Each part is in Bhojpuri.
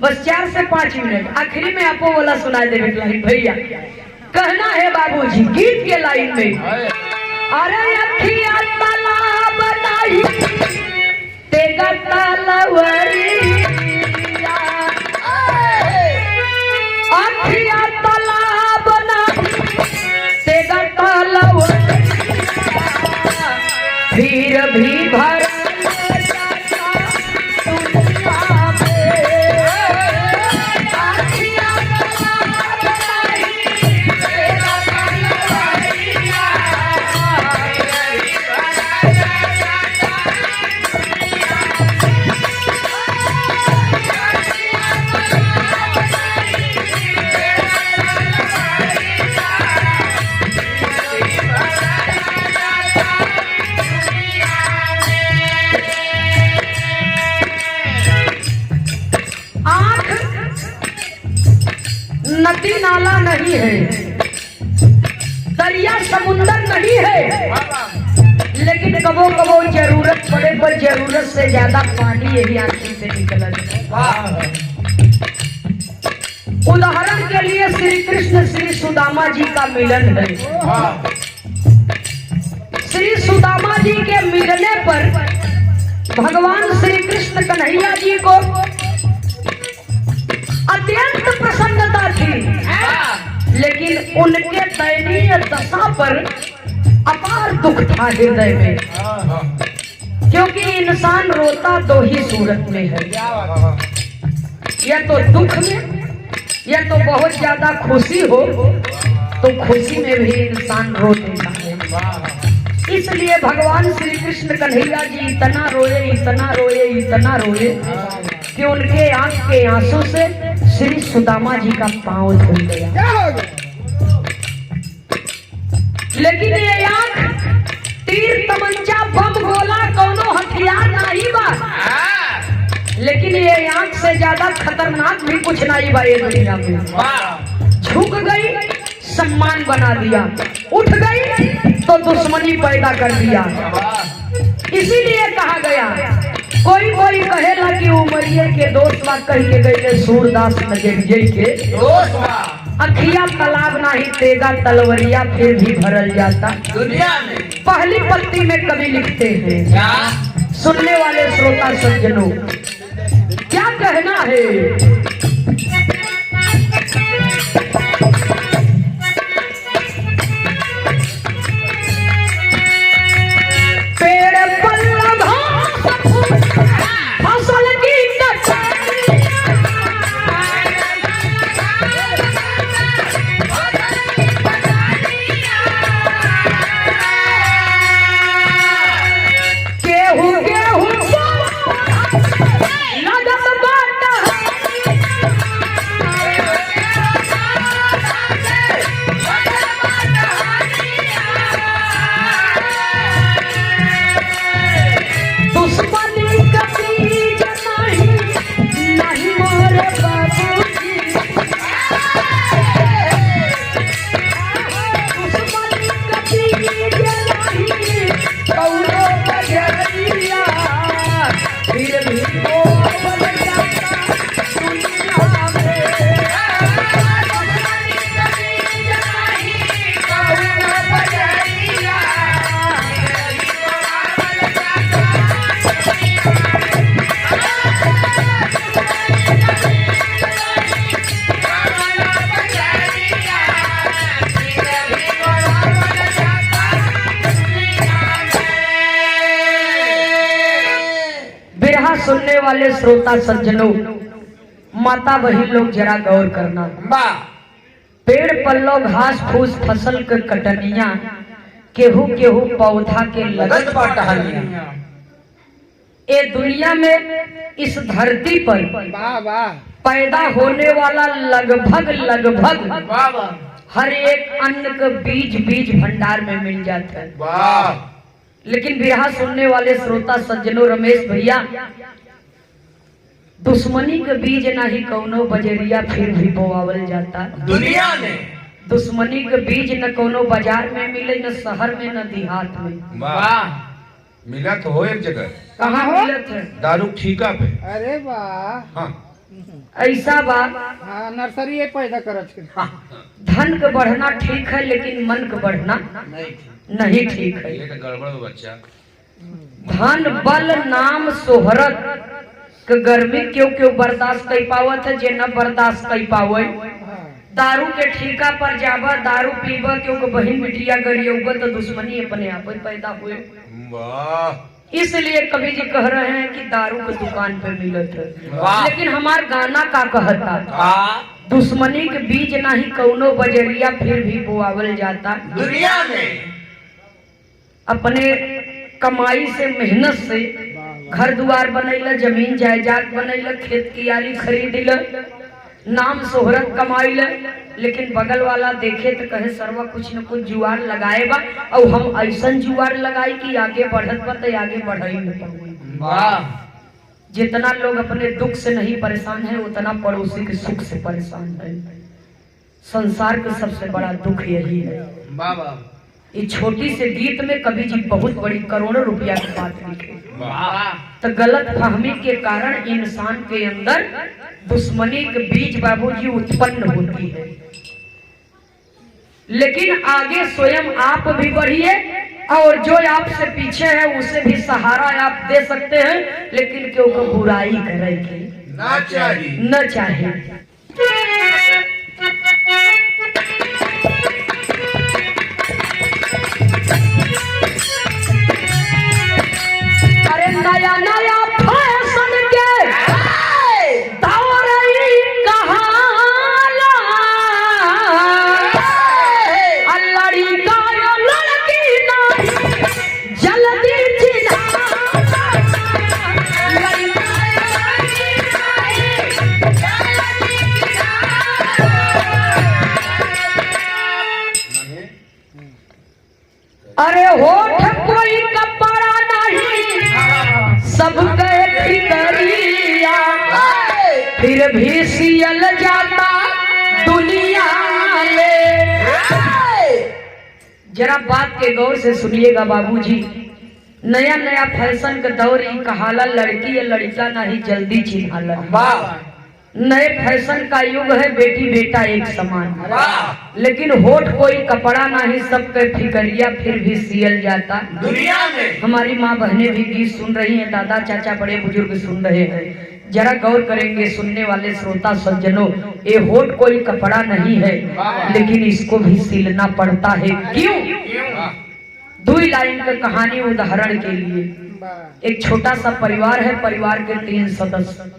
बस 4 से 5 मिनट आखिरी में आपको बोला सुना देवे लाइन भैया। कहना है बाबूजी गीत के लाइन में, अरे अखिया तालाब नहीं तेगा तलवरिया, अखिया तालाब नहीं तेगा तलवरिया, फिर भी भर नदी नाला नहीं है, दरिया समुंदर नहीं है, लेकिन कबो कबो जरूरत पड़े पर जरूरत से ज्यादा पानी यही आंखी से निकलता है। उदाहरण के लिए श्री कृष्ण श्री सुदामा जी का मिलन है। श्री सुदामा जी के मिलने पर भगवान श्री कृष्ण कन्हैया जी को अत्यंत प्रसन्नता थी, लेकिन उनके दयनीय दशा पर अपार दुख था हृदय में, क्योंकि इंसान रोता दो ही सूरत में है, या तो दुख में या तो बहुत ज्यादा खुशी हो, तो खुशी में भी इंसान रो देता है। इसलिए भगवान श्री कृष्ण कन्हैया जी इतना रोए इतना रोए इतना रोए कि उनके आंख के आंसू से श्री सुदामा जी का पांव धुल गया। लेकिन ये आंख तीर तमंचा बम गोला कोनो हथियार नहीं बा, लेकिन ये आंख से ज्यादा खतरनाक भी कुछ नहीं बा। ये दुनिया में झुक गई सम्मान बना दिया, उठ गई तो दुश्मनी पैदा कर दिया। इसीलिए कहा गया, कोई कोई कहेला कि उमरिया के दोस्त बा कह के गए सूरदास नजरिए के दोस्त बा, अखिया तालाब नहीं तेगा तलवरिया फिर भी भरल जाता दुनिया में। पहली पंक्ति में कवि लिखते हैं, सुनने वाले श्रोता सज्जनों क्या कहना है। सुनने वाले श्रोता सज्जनों, माता बहन लोग जरा गौर करना। पेड़ पल्लो घास फूस फसल के कटनिया, केहू केहू पौधा के लगत टहनिया, ये दुनिया में इस धरती पर पैदा होने वाला लगभग हर एक अन्न का बीज भंडार में मिल जाता है। लेकिन बिरहा सुनने वाले श्रोता सज्जनों, रमेश भैया, दुश्मनी के बीज नहीं कौनो बजरिया फिर भी बोआवल जाता दुनिया में। दुश्मनी के बीज न कोनो बाजार में मिले, न शहर में, न देहात में। मिला तो हो एक जगह। कहाँ मिलत है? दारू ठीका पे। अरे वाह। हाँ, ऐसा बा हाँ नर्सरी पैदा करत के। धन के बढ़ना ठीक है लेकिन मन के बढ़ना नहीं ठीक है। ये तो गड़बड़ है बच्चा। धन बल नाम सोहरत के गर्मी क्यों क्यों बर्दाश्त कर पावत है जे न बर्दाश्त कर पावे। दारू के ठीका पर जावा दारू पीवा क्योंकि बहन बिटिया गरियौबा तो दुश्मनी अपने आप ही पैदा हुए। वाह इसलिए कवि जी कह रहे हैं कि दारू की दुकान पे मिलत है। लेकिन हमार गाना का कहता दुश्मनी के बीज नहीं कौनो बजरिया फिर भी बोआवल जाता दुनिया में। अपने कमाई से मेहनत से घर द्वार बनैला जमीन जायदाद बनैला खेत कियारी खरीदिल नाम शोहरत कमाइल लेकिन बगल वाला देखे तो कहे सरवा कुछ न कुछ जुआर लगाए बा और हम ऐसा जुआर लगाई कि आगे बढ़त बा तो आगे बढ़ ही नहीं पाए। जितना लोग अपने दुख से नहीं परेशान है उतना पड़ोसी के सुख से परेशान है। संसार का सबसे बड़ा दुख यही है। ये छोटी से गीत में कवि जी बहुत बड़ी करोड़ों रुपया की बात लिखे। तो गलत फहमी के कारण इंसान के अंदर दुश्मनी के बीज बाबूजी उत्पन्न होती है। लेकिन आगे स्वयं आप भी बढ़िए और जो आपसे पीछे है उसे भी सहारा आप दे सकते हैं लेकिन क्योंकि बुराई करेंगे न चाहिए। अरे नया नया फैशन के अरे होठ कोई कपड़ा नहीं सब फिकरिया फिर भी सियल जाता दुनिया में। जरा बात के गौर से सुनिएगा बाबूजी। नया नया फैशन का दौर ही कहाला लड़की या लड़का नहीं जल्दी चिन्हाला। नए फैशन का युग है बेटी बेटा एक समान। लेकिन होठ कोई कपड़ा नहीं सबके फिकरिया फिर भी सियल जाता दुनिया में। हमारी माँ बहनें भी गीत सुन रही हैं दादा चाचा बड़े बुजुर्ग सुन रहे हैं। जरा गौर करेंगे सुनने वाले श्रोता सज्जनों ये होठ कोई कपड़ा नहीं है लेकिन इसको भी सिलना पड़ता है। क्यों? दो लाइन का कहानी उदाहरण के लिए। एक छोटा सा परिवार है परिवार के 3 सदस्य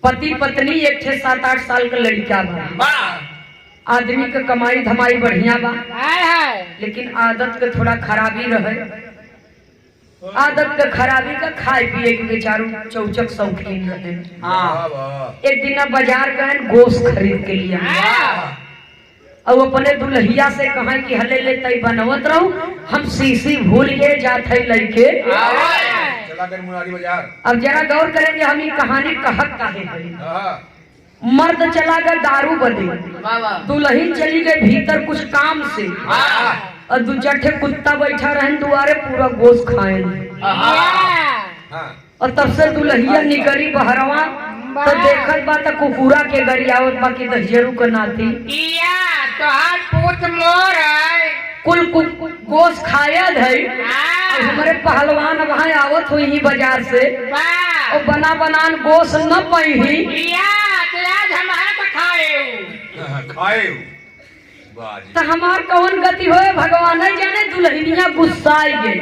पति पत्नी एक 7-8 साल का लड़का बा। आदमी का कमाई धमाई बढ़िया बा लेकिन आदत के थोड़ा खराबी रहे। आदत के खराबी का खाए पिए के बेचारू चौचक शौकीन रहे। एक दिन बाजार गए गोश्त खरीद के लिए और अपने दुल्हिया से कहा कि हले ले तई बनवत रहू हम सीसी भूल के जात है लड़के बाजार। अब जरा गौर करेंगे हम ये कहानी कहत काहे है। मर्द चला गया दारू बदे दुल्हन चली गई भीतर कुछ काम से और 2-4 कुत्ता बैठा रहे दुआरे पूरा गोश्त खाए और तब से दुल्हिया निकली बहरवा तो देखत बा तो कुकुरा के गरियावत बाकी दहियरू का नाती कुल गोश्त खाया है। हमारे पहलवान वहाँ आवत हुई ही बाजार से और बना बनान गोश्त न पाई ही तो हमार कौन गति होए भगवान ही जाने। दुल्हनिया गुस्साई गई।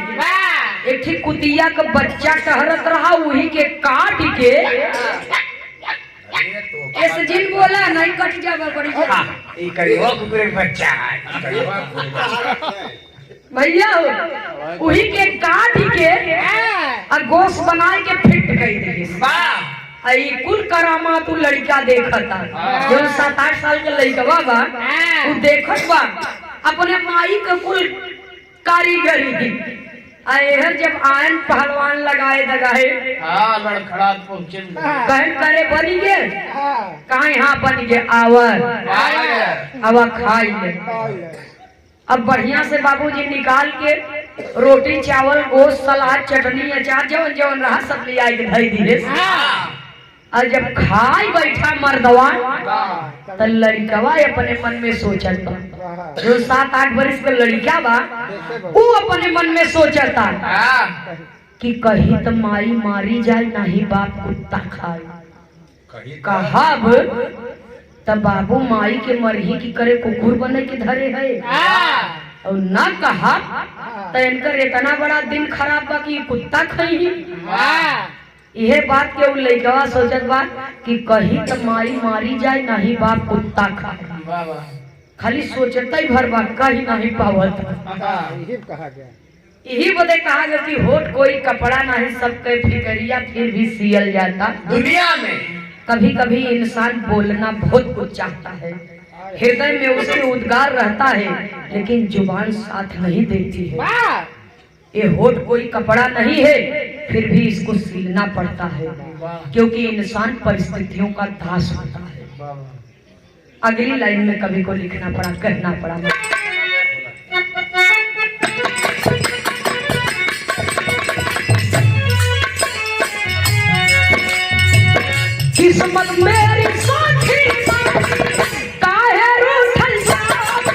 एक ठीक कुतिया का बच्चा टहरत रहा वही के काट के ऐसे जिन बोला नहीं कट जावा बड़ी बच्चा भैया वही के काट के और गोश्त बना के फिट गई थी। कुल करामा तू लड़का देखता जो 7-8 साल का लड़का बा तू देखत बा अपने माई का कुल कारीगरी अहर जब आयन पहलवान लगाए दगाए कहन करे बनी गे कहा यहाँ बन गे आवर हवा खाई ले। अब बढ़िया से बाबूजी निकाल के रोटी चावल गोश्त सलाद चटनी अचार जवन जवन रहा सब ले आए धई दिए और जब खाई बैठा मर्दवा वाह, तो लड़कवा अपने मन में सोचता, वाह, जो 7-8 बरिस का लड़का बा देखते वो अपने मन में सोचता हाँ कि कहीं तो माई मारी जाए नहीं बाप कुत्ता खाए। कहीं कहब तब बाबू माई के मरही की करे कुकुर बने के धरे है और न कहा तो इनकर इतना बड़ा दिन खराब बा कि कुत्ता खाई। यह बात के लड़कवा सोचत बा कि कहीं तो माई मारी जाए नहीं बाप कुत्ता खाए। वाह वाह खाली सोचता ही भर बा कहीं नहीं पावत। यही कहा गया। यही बदे कहा गया कि होठ कोई कपड़ा नहीं सबके फिकरिया फिर भी सियल जाता। दुनिया में कभी कभी इंसान बोलना बहुत कुछ चाहता है, हृदय में उसके उद्गार रहता है लेकिन जुबान साथ नहीं देती है। ये होठ कोई कपड़ा नहीं है फिर भी इसको सीलना पड़ता है क्योंकि इंसान परिस्थितियों का दास होता है। अगली लाइन में कवि को लिखना पड़ा, कहना पड़ा। किस्मत मेरी साथी काहे रूठल जात,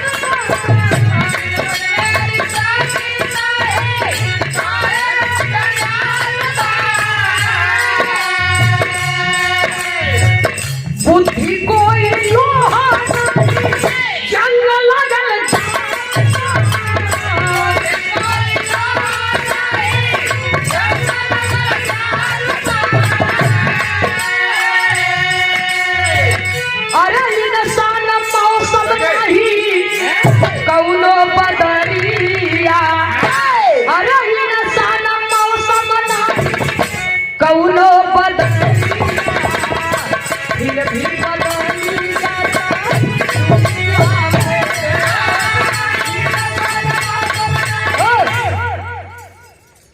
बुद्धि कोई लोहा जंग लगल अरे इंसान मौसम नहीं कौनो बदरिया, अरे इंसान मौसम नहीं कौनो बदरिया फिर भी बदली जाता।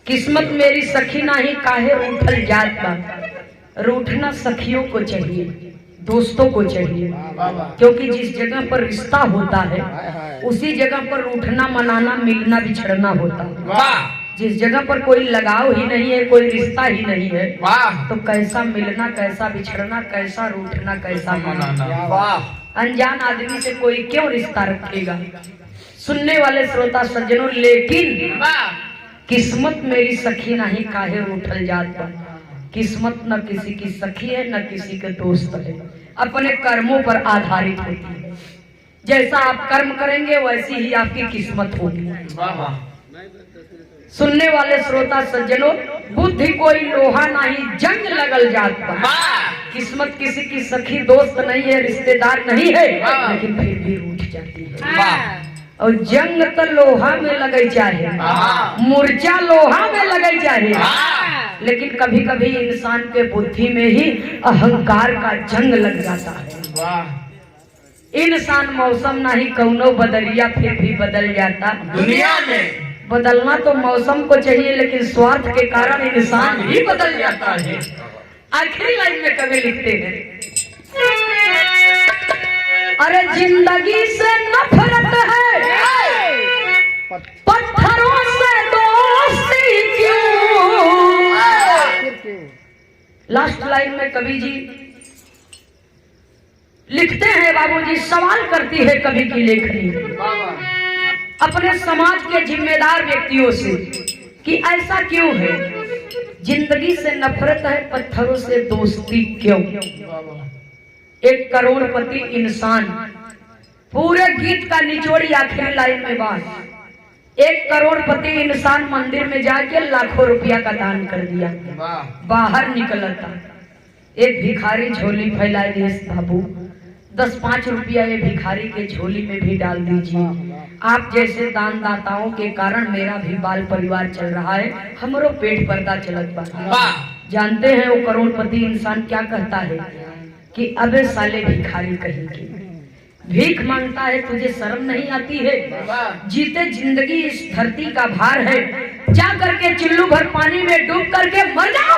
किस्मत मेरी सखी नहीं काहे रूठल जात बा। रूठना सखियों को चाहिए, दोस्तों को चाहिए, क्योंकि जिस जगह पर रिश्ता होता है उसी जगह पर रूठना मनाना मिलना बिछड़ना होता है। वाह जिस जगह पर कोई लगाव ही नहीं है, कोई रिश्ता ही नहीं है, वाह तो कैसा मिलना, कैसा बिछड़ना, कैसा रूठना, कैसा मनाना। वाह अनजान आदमी से कोई क्यों रिश्ता रखेगा। सुनने वाले श्रोता सज्जनों, लेकिन किस्मत मेरी सखी नहीं काहे रूठल जात बा। किस्मत न किसी की सखी है न किसी के दोस्त है, अपने कर्मों पर आधारित होती है। जैसा आप कर्म करेंगे वैसी ही आपकी किस्मत होगी। वाह सुनने वाले श्रोता सज्जनों, बुद्धि कोई लोहा नहीं जंग लगल जात बा। किस्मत किसी की सखी दोस्त नहीं है, रिश्तेदार नहीं है, लेकिन फिर भी रूठ जाती है। वाह और जंग तो लोहा में लगे चाहे, मुर्चा लोहा में लगे चाहे, लेकिन कभी कभी इंसान के बुद्धि में ही अहंकार का जंग लग जाता है। वाह इंसान मौसम नहीं कौनो बदलिया फिर भी बदल जाता। दुनिया में बदलना तो मौसम को चाहिए लेकिन स्वार्थ के कारण इंसान ही बदल जाता है। आखिरी लाइन में कवि लिखते हैं, अरे जिंदगी से नफरत है पत्थरों से दोस्ती क्यों। लास्ट लाइन में कवि जी लिखते हैं, बाबूजी सवाल करती है कवि की लेखनी अपने समाज के जिम्मेदार व्यक्तियों से कि ऐसा क्यों है, जिंदगी से नफरत है पत्थरों से दोस्ती क्यों। एक करोड़पति इंसान, पूरे गीत का निचोड़ी आखिरी लाइन में बात। एक करोड़पति इंसान मंदिर में जाके लाखों रुपया का दान कर दिया, बाहर निकलता एक भिखारी झोली फैलाए देश बाबू 10-5 रुपया ये भिखारी के झोली में भी डाल दीजिए। आप जैसे दान दाताओं के कारण मेरा भी बाल परिवार चल रहा है, हमरो पेट पर्दा चलत बा। जानते हैं वो करोड़पति इंसान क्या कहता है कि अबे साले भिखारी कहेंगे, भीख मांगता है, तुझे शर्म नहीं आती है। जीते जिंदगी इस धरती का भार है, जा करके चिल्लू भर पानी में डूब करके मर जाओ।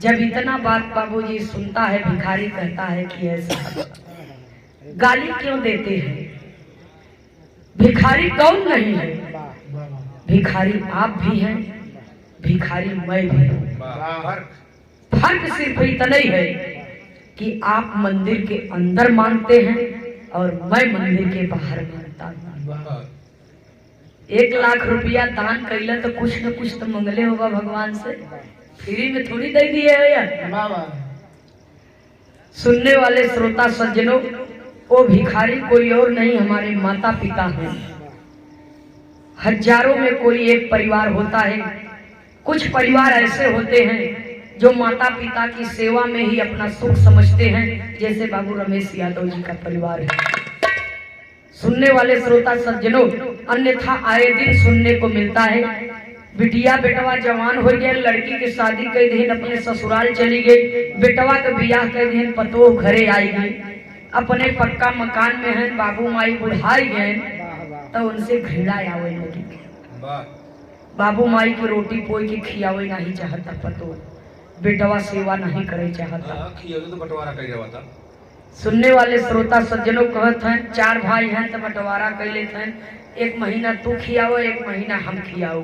जब इतना बात बाबूजी सुनता है, भिखारी कहता है कि ऐसा गाली क्यों देते हैं, भिखारी कौन नहीं है, भिखारी आप भी हैं, भिखारी मैं भी हूं। फर्क सिर्फ इतना ही है कि आप मंदिर के अंदर मांगते हैं और मैं मंदिर के बाहर मांगता हूँ। 1 लाख रुपया दान कैला तो कुछ न कुछ तो मंगले होगा भगवान से, फ्री में थोड़ी दे दिए है यार। सुनने वाले श्रोता सज्जनों, वो भिखारी कोई और नहीं हमारे माता पिता हैं। हजारों में कोई एक परिवार होता है। कुछ परिवार ऐसे होते हैं जो माता पिता की सेवा में ही अपना सुख समझते हैं, जैसे बाबू रमेश यादव जी का परिवार है। सुनने वाले श्रोता सज्जनों, अन्यथा आए दिन सुनने को मिलता है बिटिया बेटवा जवान हो गए, लड़की की शादी कर दिन अपने ससुराल चली गई, बेटवा के बियाह कर दिन पतो घरे आई गई, अपने पक्का मकान में है, बाबू माई बुढ़ाई गए तो उनसे घृणा आवे लगी। बाबू माई की रोटी पोई के खियावे नहीं चाहता, पतो बेटवा सेवा नहीं करे चाहता। तो बंटवारा कर रहा था। सुनने वाले श्रोता सज्जनों कहते हैं 4 भाई हैं तो बंटवारा कर लेते हैं, 1 महीना तू खियाओ 1 महीना हम खियाओ।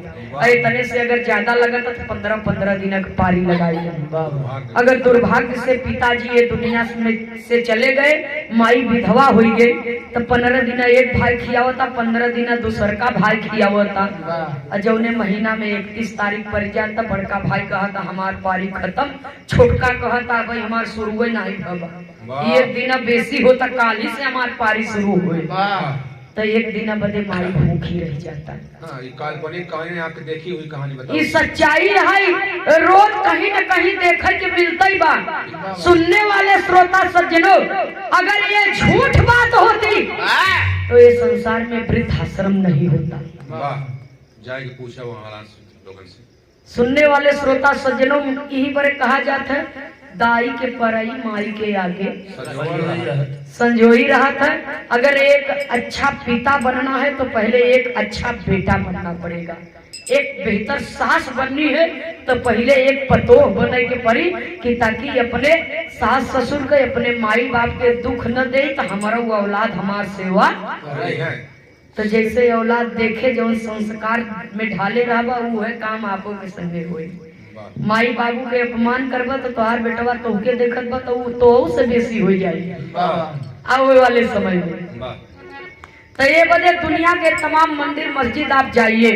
इतने से अगर ज्यादा लगा तो 15-15 दिन की पारी लगाई। अगर दुर्भाग्य से पिताजी ये दुनिया से चले गए, माई विधवा हो गई, तो 15 दिन एक भाई खियावता, 15 दिन दूसर का भाई खियावता। और जौने महीना में 31 तारीख पड़ जाता, बड़का भाई कहता हमार पारी खत्म, छोटका कहता भाई हमार शुरू नहीं भवा, 1 दिन बेसी होता, काली से हमार पारी शुरू हुई तो 1 दिन बदे माई भूखी रह जाता। हाँ, ये काल्पनिक कहानी आपके देखी हुई कहानी बताओ। ये सच्चाई है, रोज कहीं न कहीं देखे के मिलता ही बा। सुनने वाले श्रोता सज्जनों, अगर ये झूठ बात होती तो ये संसार में वृद्धाश्रम नहीं होता। वाह, जाके पूछा वहाँ लोगों से। सुनने वाले श्रोता सज्जनों, यही पर कहा जाता है दाई के परई माई के आगे संजोई रहा था। अगर एक अच्छा पिता बनना है तो पहले एक अच्छा बेटा बनना पड़ेगा। एक बेहतर सास बननी है तो पहले एक पतोह बने के पड़ी, कि ताकि अपने सास ससुर के अपने माई बाप के दुख न दे, तो हमारा वो औलाद हमार सेवा। तो जैसे औलाद देखे जो संस्कार में ढाले रहा वो है काम आपो के संगे हुए। माई बाबू के अपमान करबा तो तोहार बेटवा तोहके देखत बा तो से बेसी हो जाए आवे वाले समय में। तो ये बदे दुनिया के तमाम मंदिर मस्जिद आप जाइए,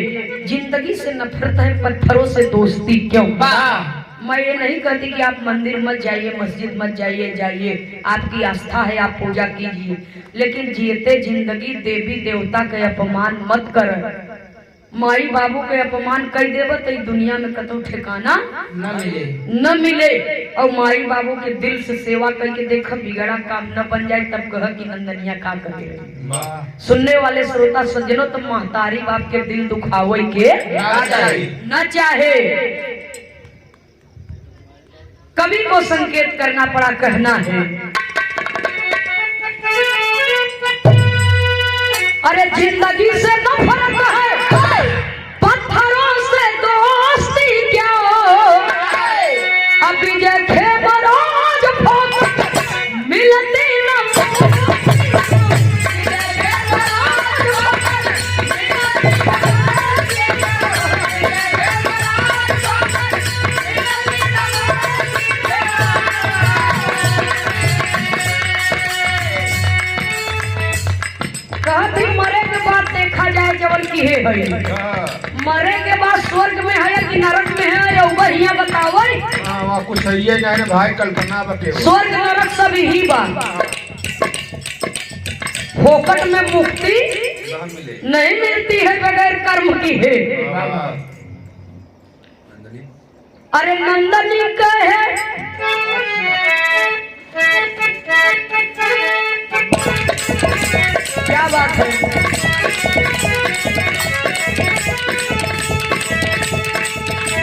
जिंदगी से नफरत है पत्थरों से दोस्ती क्यों। मैं ये नहीं कहती कि आप मंदिर मत जाइए, मस्जिद मत जाइए, जाइए आपकी आस्था है आप पूजा कीजिए, लेकिन जीते जिंदगी देवी देवता के अपमान मत कर। माई बाबू के अपमान कर देव तो दुनिया में कतौ ठिकाना न मिले। और माई बाबू के दिल से सेवा करके देख बिगड़ा काम न बन जाए, तब कह कि नंदनिया का करे। सुनने वाले श्रोता सज्जनों, तो महतारी बाप के दिल दुखावे के न चाहे। कवि को संकेत करना पड़ा, कहना है अरे जिंदगी से नफरत है पत्थरों से दोस्ती क्या, अभी देखे बरोज मिलती न कहती मरे के बाद देखा जाए जवन की है। मरे के बाद स्वर्ग में है कि नरक में है, या वही बताओ। वहाँ कुछ सही है जाने भाई, कल्पना बते। स्वर्ग नरक सब ही बा, फोकट में मुक्ति नहीं मिलती है बगैर कर्म की है। अरे नंदनी कहे क्या बात है।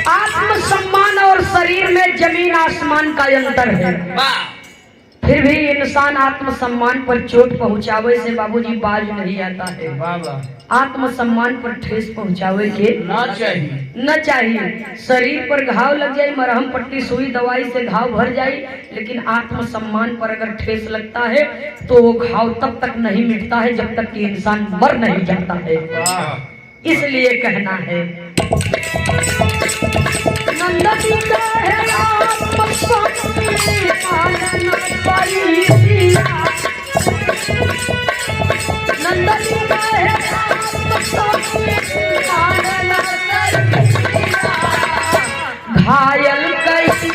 आत्मसम्मान और शरीर में जमीन आसमान का अंतर है, फिर भी इंसान आत्मसम्मान पर चोट पहुंचावे से बाबूजी बाज नहीं आता है। आत्मसम्मान पर ठेस पहुंचावे के न चाहिए। शरीर पर घाव लग जाए, मरहम पट्टी सुई दवाई से घाव भर जाए, लेकिन आत्मसम्मान पर अगर ठेस लगता है तो वो घाव तब तक नहीं मिटता है जब तक कि इंसान मर नहीं जाता है। इसलिए कहना है नंदनी कहे आत्मस्वामी पालन परिसिया नंदनी कहे आत्मस्वामी पालन परिसिया घायल कैसी